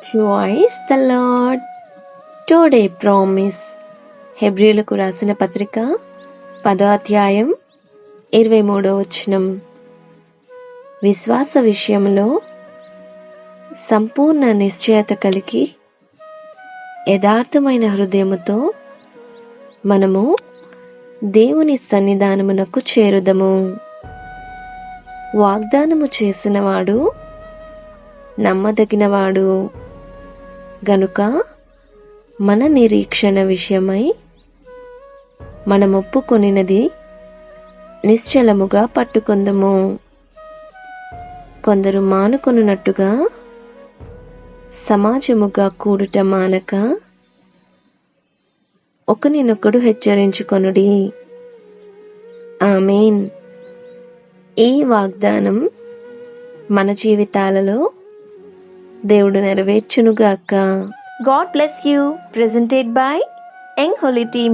Praise the Lord. Today promise. హెబ్రీలకు రాసిన పత్రిక 10వ అధ్యాయం 23వ వచనం. విశ్వాస విషయంలో సంపూర్ణ నిశ్చయత కలిగి యథార్థమైన హృదయముతో మనము దేవుని సన్నిధానమునకు చేరుదము. వాగ్దానము చేసినవాడు నమ్మదగినవాడు గనుక మన నిరీక్షణ విషయమై మనమొప్పుకొనినది నిశ్చలముగా పట్టుకొందుము. కొందరు మానుకొనున్నట్టుగా సమాజముగా కూడుట మానక ఒకనినొకడు హెచ్చరించుకొనుడి. ఆమేన్. ఈ వాగ్దానం మన జీవితాలలో దేవుడు నెరవేర్చునుగాక. God bless you. Presented by Young Holy Team.